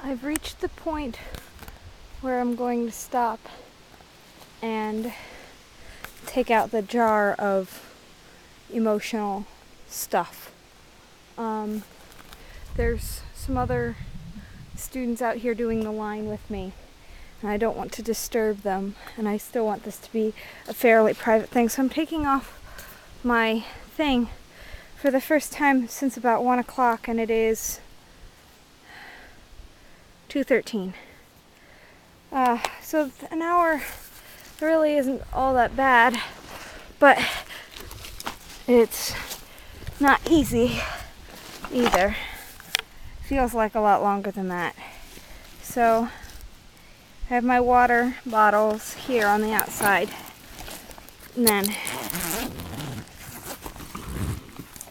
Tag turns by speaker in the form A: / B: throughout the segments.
A: I've reached the point where I'm going to stop and take out the jar of emotional stuff. There's some other students out here doing the line with me, and I don't want to disturb them, and I still want this to be a fairly private thing, so I'm taking off my thing for the first time since about 1 o'clock, and it is 2:13. So an hour really isn't all that bad, but it's not easy either. Feels like a lot longer than that. So I have my water bottles here on the outside, and then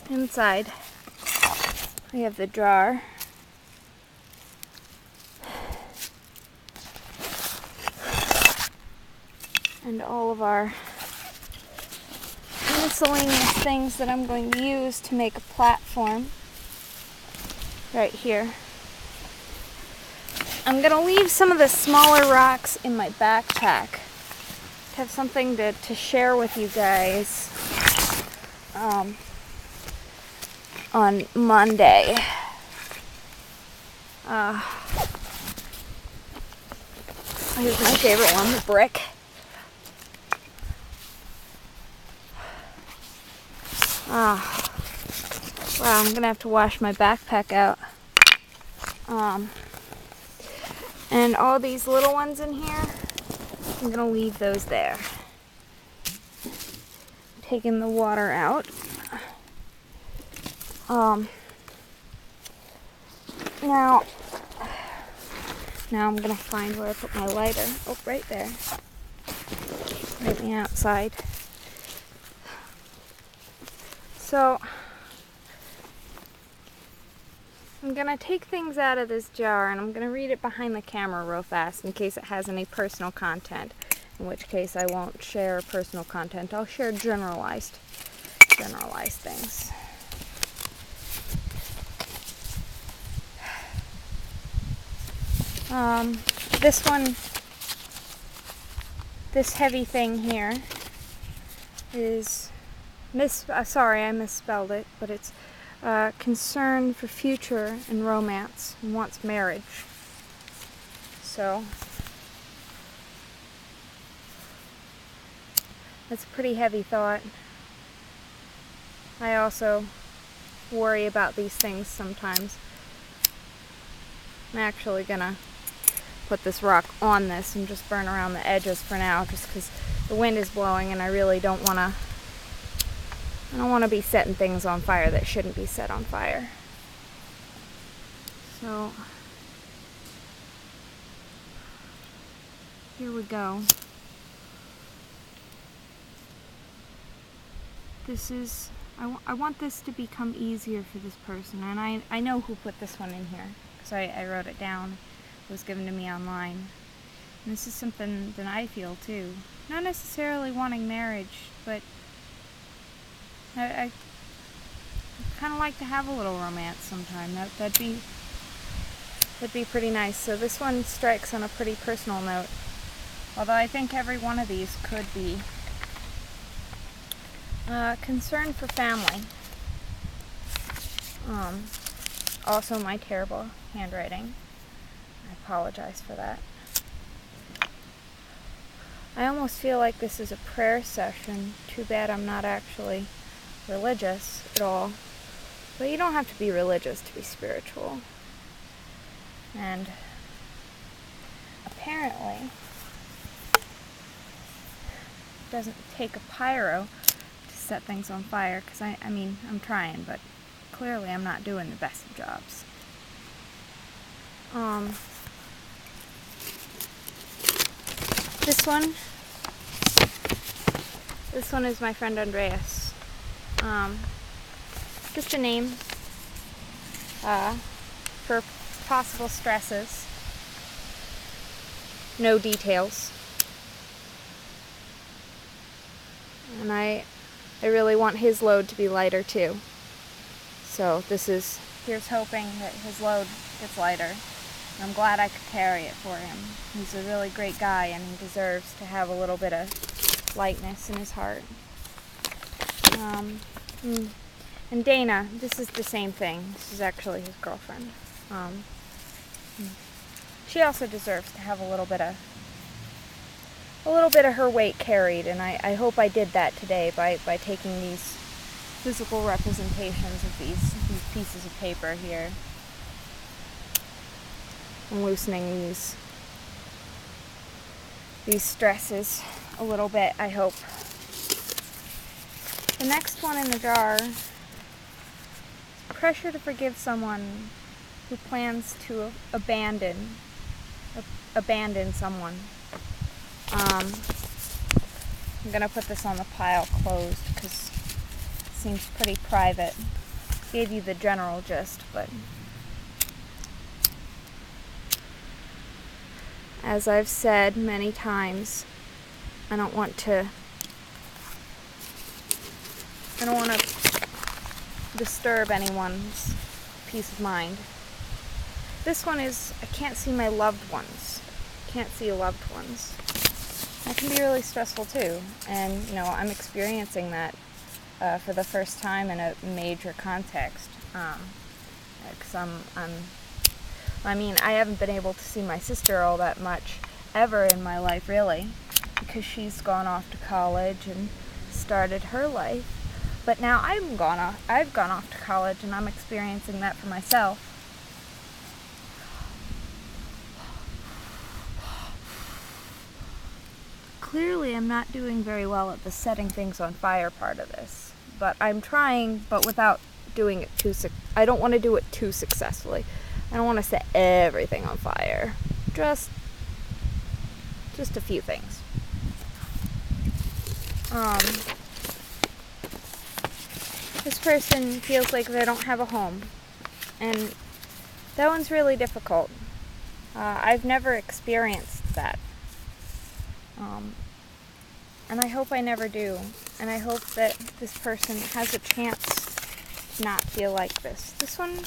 A: inside we have the jar. And all of our miscellaneous things that I'm going to use to make a platform right here. I'm going to leave some of the smaller rocks in my backpack to have something to share with you guys on Monday. Here's my favorite one, the brick. Wow, I'm gonna have to wash my backpack out. And all these little ones in here, I'm gonna leave those there. Taking the water out. Now I'm gonna find where I put my lighter. Oh, right there. Right on the outside. So I'm going to take things out of this jar, and I'm going to read it behind the camera real fast in case it has any personal content, in which case I won't share personal content. I'll share generalized things. This heavy thing here is sorry, I misspelled it, but it's concern for future and romance, and wants marriage. So that's a pretty heavy thought. I also worry about these things sometimes. I'm actually gonna put this rock on this and just burn around the edges for now, just because the wind is blowing and I really don't want to be setting things on fire that shouldn't be set on fire. So here we go. I want this to become easier for this person, and I know who put this one in here, because I wrote it down. It was given to me online. And this is something that I feel too. Not necessarily wanting marriage, but I kind of like to have a little romance sometime. That'd be pretty nice. So this one strikes on a pretty personal note, although I think every one of these could be concern for family. Also my terrible handwriting. I apologize for that. I almost feel like this is a prayer session. Too bad I'm not actually religious at all. But you don't have to be religious to be spiritual. And apparently it doesn't take a pyro to set things on fire, because I mean, I'm trying, but clearly I'm not doing the best of jobs. This one is my friend Andreas. Just a name for possible stresses. No details. And I really want his load to be lighter too. So here's hoping that his load gets lighter. I'm glad I could carry it for him. He's a really great guy, and he deserves to have a little bit of lightness in his heart. And Dana, this is the same thing. This is actually his girlfriend. She also deserves to have a little bit of her weight carried, and I hope I did that today by taking these physical representations of these pieces of paper here and loosening these stresses a little bit, I hope. The next one in the jar is pressure to forgive someone who plans to abandon someone. I'm gonna put this on the pile closed because it seems pretty private. Gave you the general gist, but as I've said many times, I don't want to disturb anyone's peace of mind. This one is, I can't see my loved ones. Can't see loved ones. That can be really stressful too, and I'm experiencing that for the first time in a major context. Because I haven't been able to see my sister all that much ever in my life, really, because she's gone off to college and started her life. But now I've gone off to college, and I'm experiencing that for myself. Clearly, I'm not doing very well at the setting things on fire part of this, but I'm trying, but without doing it I don't want to do it too successfully. I don't want to set everything on fire. Just a few things. This person feels like they don't have a home, and that one's really difficult. I've never experienced that. And I hope I never do. And I hope that this person has a chance to not feel like this. This one,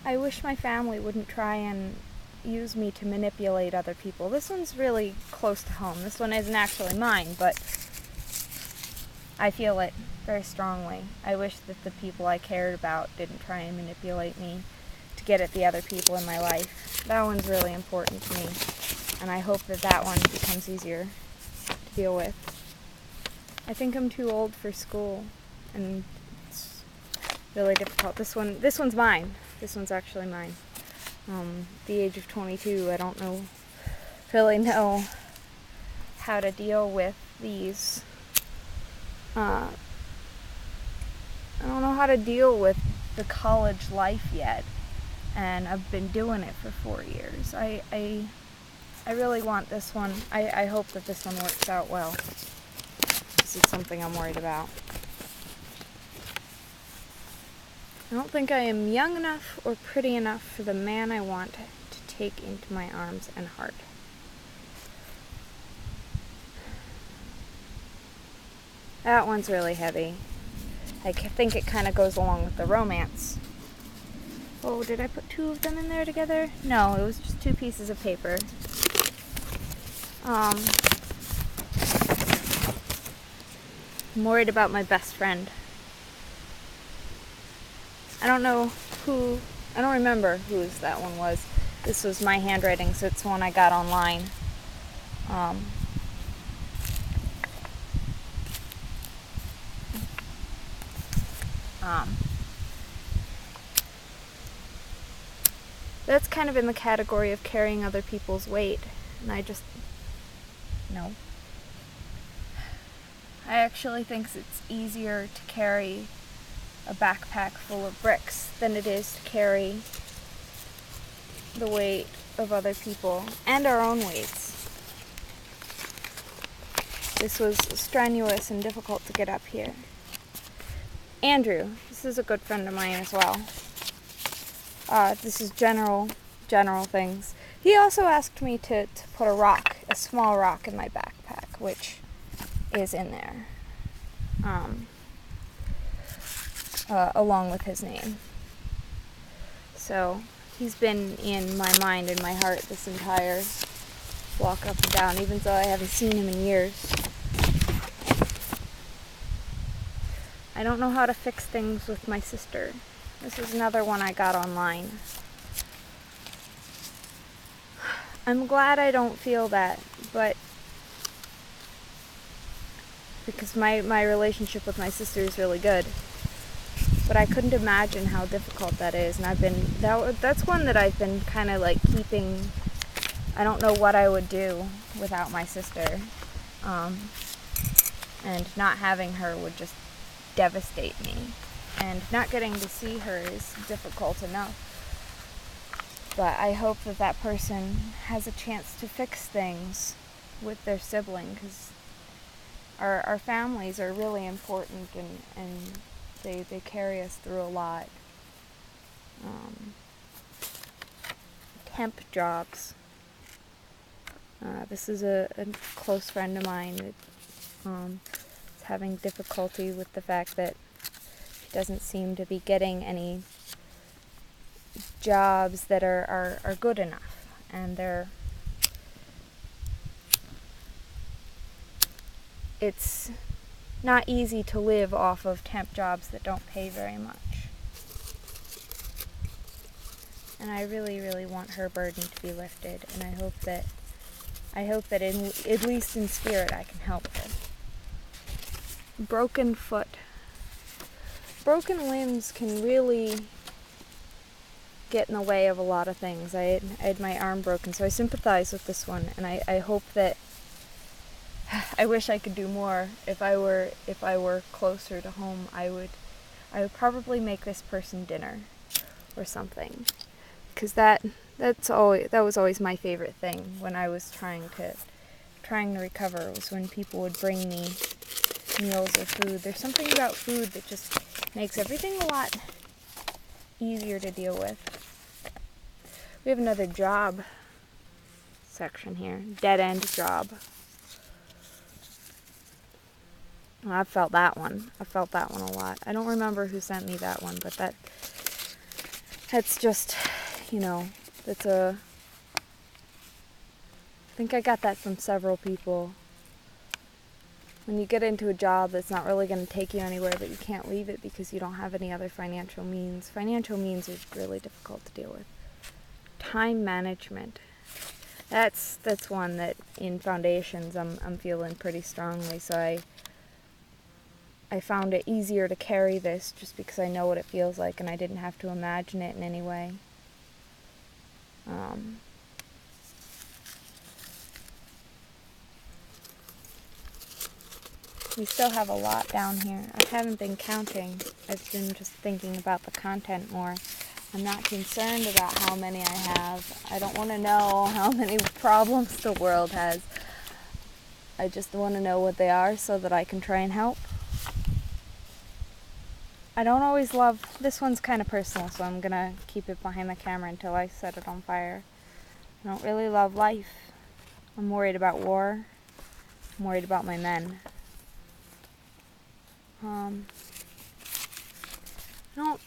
A: I wish my family wouldn't try and use me to manipulate other people. This one's really close to home. This one isn't actually mine, but I feel it very strongly. I wish that the people I cared about didn't try and manipulate me to get at the other people in my life. That one's really important to me, and I hope that one becomes easier to deal with. I think I'm too old for school, and it's really difficult. This one's mine. This one's actually mine. The age of 22, I don't really know how to deal with these. I don't know how to deal with the college life yet, and I've been doing it for 4 years. I really want this one. I hope that this one works out well. This is something I'm worried about. I don't think I am young enough or pretty enough for the man I want to take into my arms and heart. That one's really heavy. I think it kind of goes along with the romance. Oh, did I put two of them in there together? No, it was just two pieces of paper. I'm worried about my best friend. I don't remember whose that one was. This was my handwriting, so it's one I got online. That's kind of in the category of carrying other people's weight, and no. I actually think it's easier to carry a backpack full of bricks than it is to carry the weight of other people and our own weights. This was strenuous and difficult to get up here. Andrew, this is a good friend of mine as well. This is general things. He also asked me to put a small rock in my backpack, which is in there. along with his name. So he's been in my mind and my heart this entire walk up and down, even though I haven't seen him in years. I don't know how to fix things with my sister. This is another one I got online. I'm glad I don't feel that, but because my relationship with my sister is really good. But I couldn't imagine how difficult that is, and that's one that I've been kind of like keeping. I don't know what I would do without my sister, and not having her would just devastate me, and not getting to see her is difficult enough. But I hope that person has a chance to fix things with their sibling, because our families are really important, and they carry us through a lot. Temp jobs. This is a close friend of mine that is having difficulty with the fact that she doesn't seem to be getting any jobs that are good enough, and it's not easy to live off of temp jobs that don't pay very much. And I really, really want her burden to be lifted, and I hope that at least in spirit I can help her. Broken foot. Broken limbs can really get in the way of a lot of things. I had my arm broken, so I sympathize with this one, and I hope that I wish I could do more. If I were closer to home, I would probably make this person dinner or something, because that was always my favorite thing when I was trying to recover, was when people would bring me meals or food. There's something about food that just makes everything a lot easier to deal with. We have another job section here. Dead end job. Well, I felt that one a lot. I don't remember who sent me that one, but that's just, that's I think I got that from several people. When you get into a job that's not really going to take you anywhere, but you can't leave it because you don't have any other financial means. Financial means is really difficult to deal with. Time management. That's one that in foundations I'm feeling pretty strongly. So I found it easier to carry this just because I know what it feels like, and I didn't have to imagine it in any way. We still have a lot down here. I haven't been counting. I've been just thinking about the content more. I'm not concerned about how many I have. I don't want to know how many problems the world has. I just want to know what they are so that I can try and help. I don't always love... This one's kind of personal, so I'm going to keep it behind the camera until I set it on fire. I don't really love life. I'm worried about war. I'm worried about my men. I don't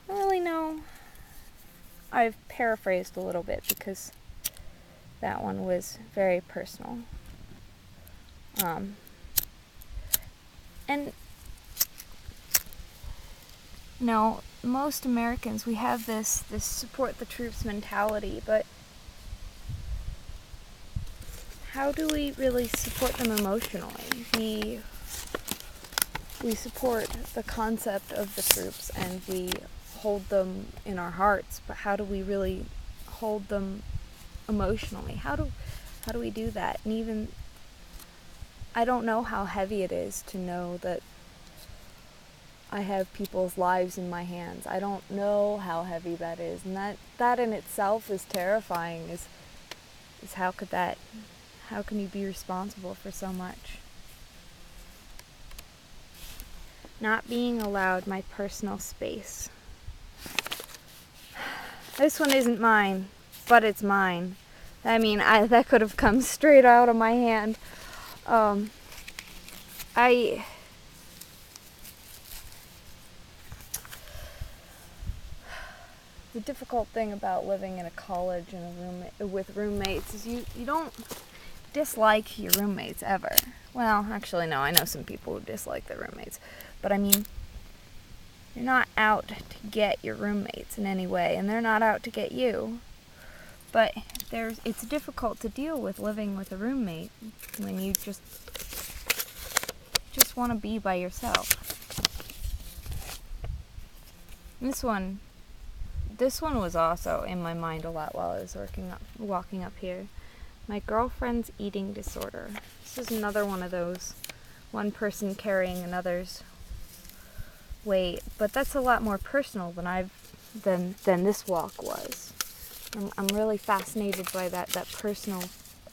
A: really know. I've paraphrased a little bit because that one was very personal. And most Americans, we have this support the troops mentality, but how do we really support them emotionally? We support the concept of the troops and we hold them in our hearts, but how do we really hold them emotionally? How do we do that? And even I don't know how heavy it is to know that I have people's lives in my hands. I don't know how heavy that is, and that in itself is terrifying. Is how can you be responsible for so much? Not being allowed my personal space. This one isn't mine, but it's mine. I mean, that could have come straight out of my hand. the difficult thing about living in a college and with roommates is you don't dislike your roommates ever. Well, actually, no, I know some people who dislike their roommates. But I mean, you're not out to get your roommates in any way, and they're not out to get you. But it's difficult to deal with living with a roommate when you just want to be by yourself. This one was also in my mind a lot while I was walking up here. My girlfriend's eating disorder. This is another one of those, one person carrying another's weight, but that's a lot more personal than this walk was. I'm really fascinated by that personal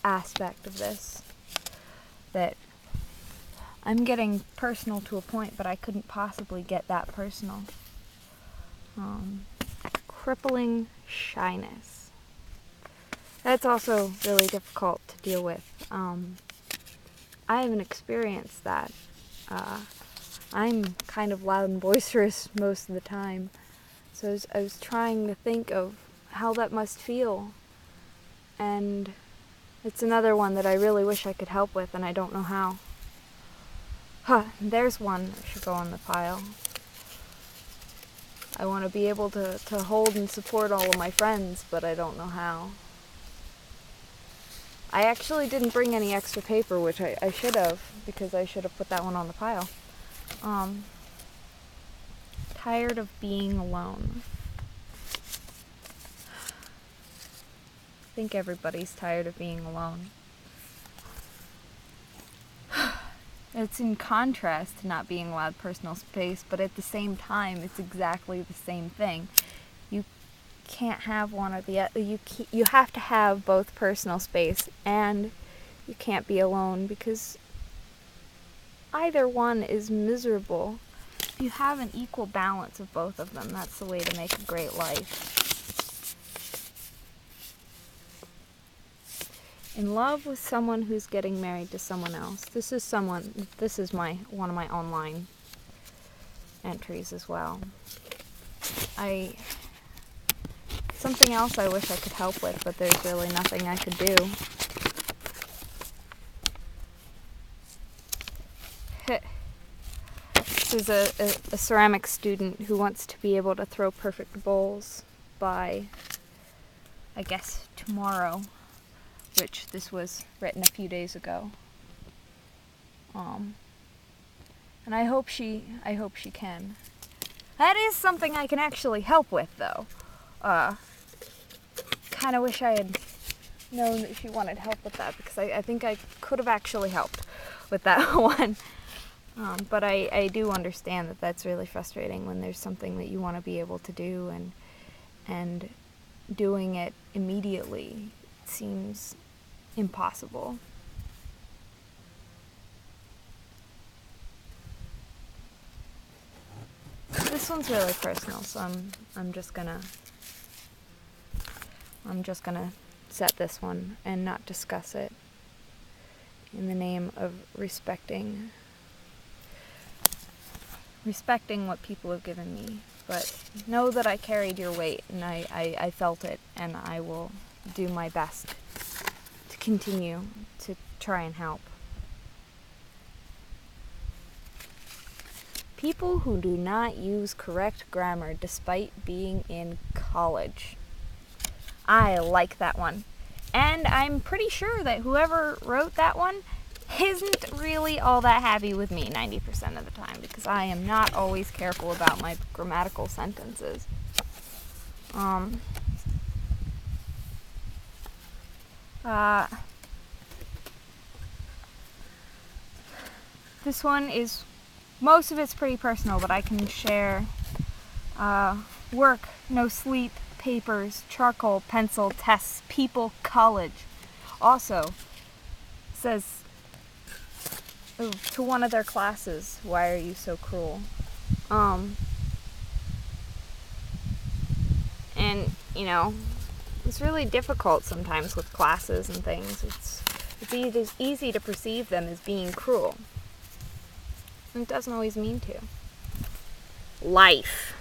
A: aspect of this. That I'm getting personal to a point, but I couldn't possibly get that personal. Crippling shyness. That's also really difficult to deal with. I haven't experienced that. I'm kind of loud and boisterous most of the time. So I was trying to think of how that must feel. And it's another one that I really wish I could help with, and I don't know how. There's one that should go on the pile. I want to be able to hold and support all of my friends, but I don't know how. I actually didn't bring any extra paper, which I should have, because I should have put that one on the pile. Tired of being alone. I think everybody's tired of being alone. It's in contrast to not being allowed personal space, but at the same time, it's exactly the same thing. You can't have one or the other. You have to have both personal space, and you can't be alone, because either one is miserable. If you have an equal balance of both of them, that's the way to make a great life. In love with someone who's getting married to someone else. This is one of my online entries as well. Something else I wish I could help with, but there's really nothing I could do. This is a ceramic student who wants to be able to throw perfect bowls by, I guess, tomorrow. Which this was written a few days ago. And I hope she can. That is something I can actually help with, though. Kind of wish I had known that she wanted help with that, because I think I could have actually helped with that one. But I do understand that that's really frustrating when there's something that you want to be able to do, and doing it immediately seems impossible. This one's really personal, so I'm just gonna set this one and not discuss it in the name of respecting what people have given me. But know that I carried your weight, and I felt it, and I will do my best to continue to try and help. People who do not use correct grammar despite being in college. I like that one. And I'm pretty sure that whoever wrote that one isn't really all that happy with me 90% of the time, because I am not always careful about my grammatical sentences. This one is, most of it's pretty personal, but I can share. Work, no sleep, papers, charcoal, pencil, tests, people, college. Also, says to one of their classes, why are you so cruel? And, it's really difficult sometimes with classes and things. It's easy to perceive them as being cruel. And it doesn't always mean to. Life.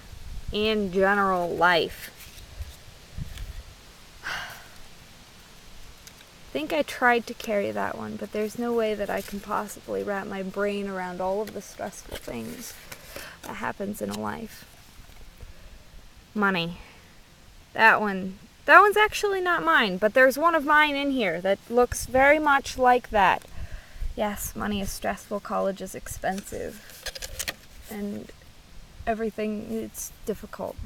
A: In general, life. think I tried to carry that one, but there's no way that I can possibly wrap my brain around all of the stressful things that happens in a life. Money. That one's actually not mine, but there's one of mine in here that looks very much like that. Yes, money is stressful, college is expensive, and everything, it's difficult.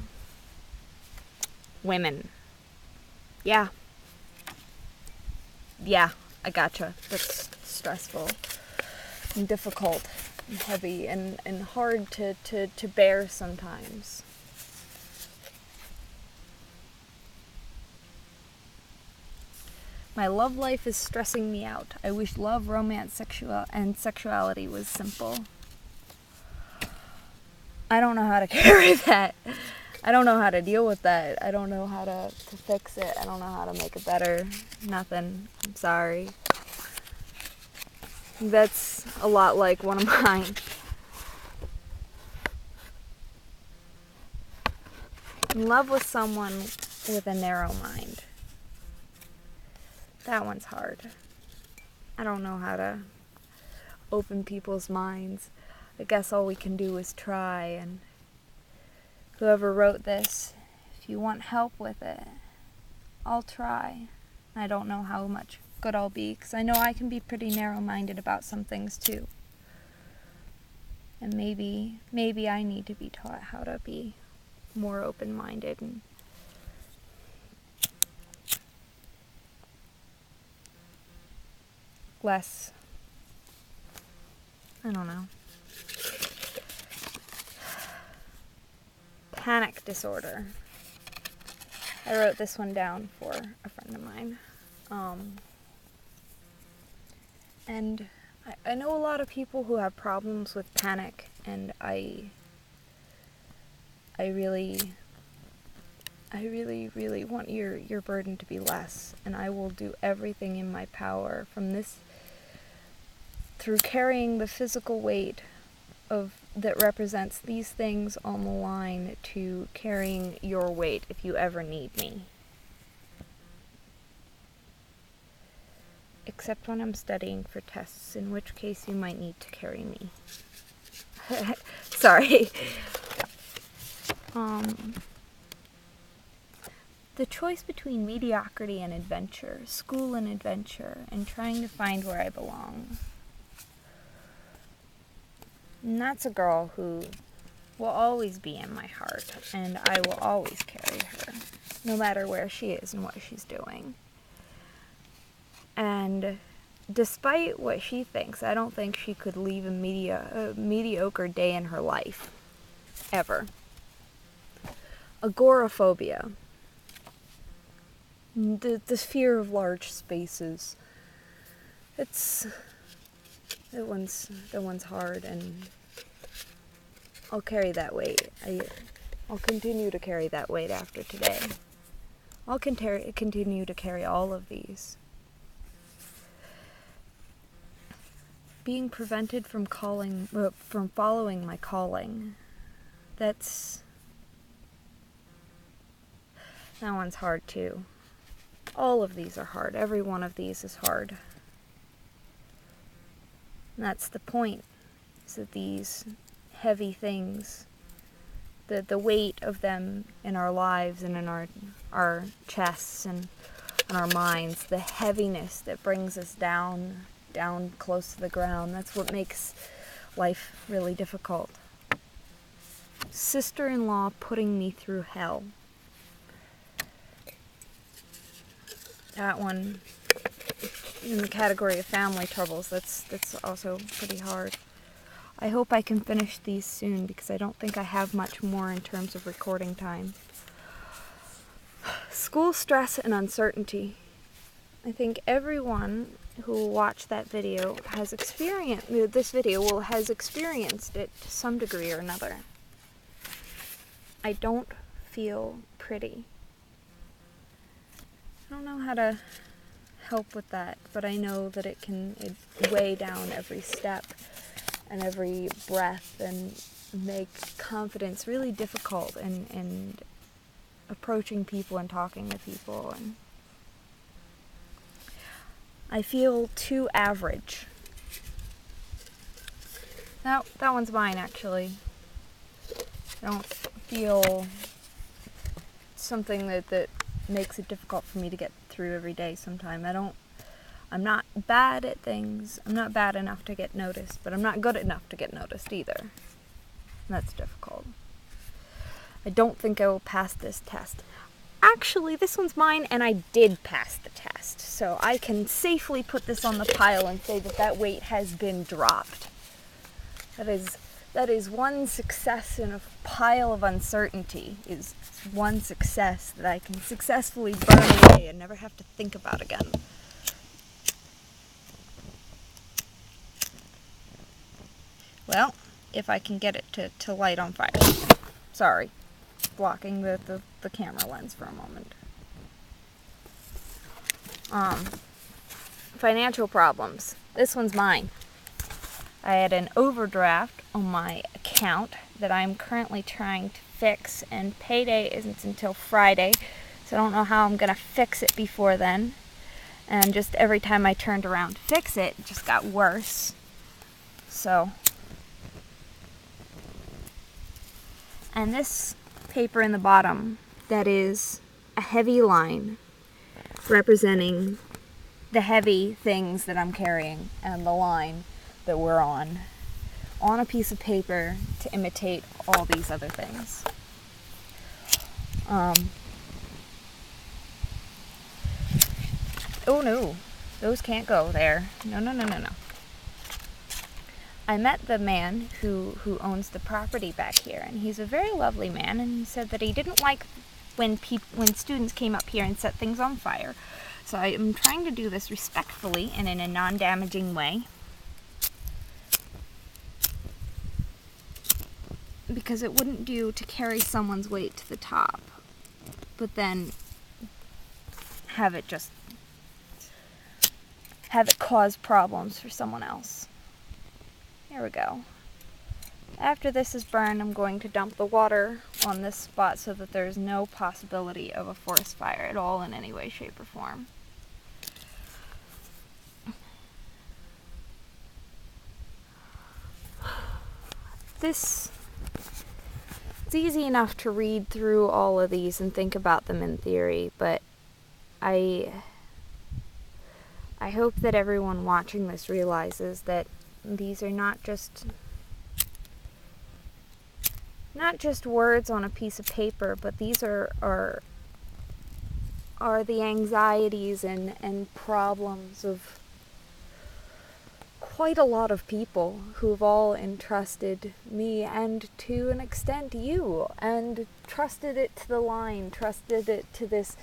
A: Women. Yeah, I gotcha. That's stressful and difficult and heavy and hard to bear sometimes. My love life is stressing me out. I wish love, romance, sexuality was simple. I don't know how to carry that. I don't know how to deal with that. I don't know how to fix it. I don't know how to make it better. Nothing. I'm sorry. That's a lot like one of mine. In love with someone with a narrow mind. That one's hard. I don't know how to open people's minds. I guess all we can do is try, and whoever wrote this, if you want help with it, I'll try. I don't know how much good I'll be, because I know I can be pretty narrow-minded about some things too. And maybe I need to be taught how to be more open-minded and less, I don't know. Panic disorder. I wrote this one down for a friend of mine. And I know a lot of people who have problems with panic, and I really want your burden to be less, and I will do everything in my power through carrying the physical weight that represents these things on the line to carrying your weight if you ever need me. Except when I'm studying for tests, in which case you might need to carry me. Sorry. The choice between mediocrity and adventure, school and adventure, and trying to find where I belong. And that's a girl who will always be in my heart, and I will always carry her, no matter where she is and what she's doing. And despite what she thinks, I don't think she could leave a mediocre day in her life. Ever. Agoraphobia. The fear of large spaces. That one's hard, and I'll carry that weight. I'll continue to carry that weight after today. I'll continue to carry all of these. Being prevented from following my calling. That one's hard too. All of these are hard. Every one of these is hard. And that's the point, is that these heavy things, the weight of them in our lives and in our chests and in our minds, the heaviness that brings us down close to the ground, that's what makes life really difficult. Sister-in-law putting me through hell. That one, in the category of family troubles, that's also pretty hard. I hope I can finish these soon, because I don't think I have much more in terms of recording time. School stress and uncertainty. I think everyone who will watch that video has experienced it to some degree or another. I don't feel pretty. I don't know how to help with that, but I know that it weigh down every step and every breath and make confidence really difficult and approaching people and talking to people. And I feel too average. That one's mine, actually. I don't feel something that makes it difficult for me to get through every day sometime. I'm not bad at things. I'm not bad enough to get noticed, but I'm not good enough to get noticed either. And that's difficult. I don't think I will pass this test. Actually, this one's mine, and I did pass the test. So I can safely put this on the pile and say that weight has been dropped. That is one success in a pile of uncertainty, is one success that I can successfully burn away and never have to think about again. Well, if I can get it to light on fire. Sorry, blocking the camera lens for a moment. Financial problems. This one's mine. I had an overdraft on my account that I'm currently trying to fix, and payday isn't until Friday, so I don't know how I'm going to fix it before then. And just every time I turned around to fix it, it just got worse. So, and this paper in the bottom, that is a heavy line representing the heavy things that I'm carrying, and the line that we're on a piece of paper to imitate all these other things. Oh no, those can't go there. No. I met the man who owns the property back here, and he's a very lovely man, and he said that he didn't like when students came up here and set things on fire. So I am trying to do this respectfully and in a non-damaging way, because it wouldn't do to carry someone's weight to the top, but then have it cause problems for someone else. Here we go. After this is burned, I'm going to dump the water on this spot so that there's no possibility of a forest fire at all in any way, shape, or form. It's easy enough to read through all of these and think about them in theory, but I hope that everyone watching this realizes that these are not just words on a piece of paper, but these are the anxieties and problems of quite a lot of people who've all entrusted me, and to an extent you, and trusted it to the line, trusted it to this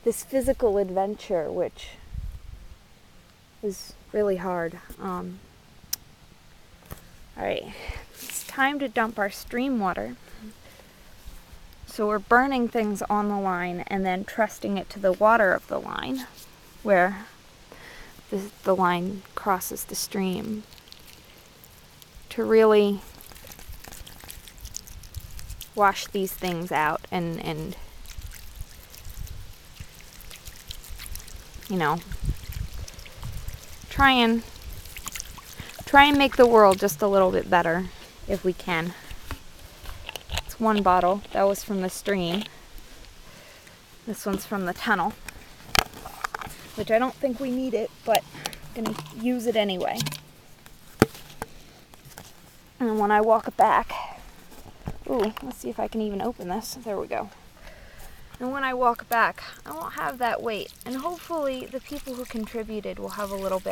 A: physical adventure, which is really hard. Alright, it's time to dump our stream water. So we're burning things on the line and then trusting it to the water of the line, where the line crosses the stream, to really wash these things out and you know, try and make the world just a little bit better if we can. It's one bottle. That was from the stream. This one's from the tunnel, which I don't think we need it, but I'm going to use it anyway. And when I walk back, let's see if I can even open this. There we go. And when I walk back, I won't have that weight. And hopefully the people who contributed will have a little bit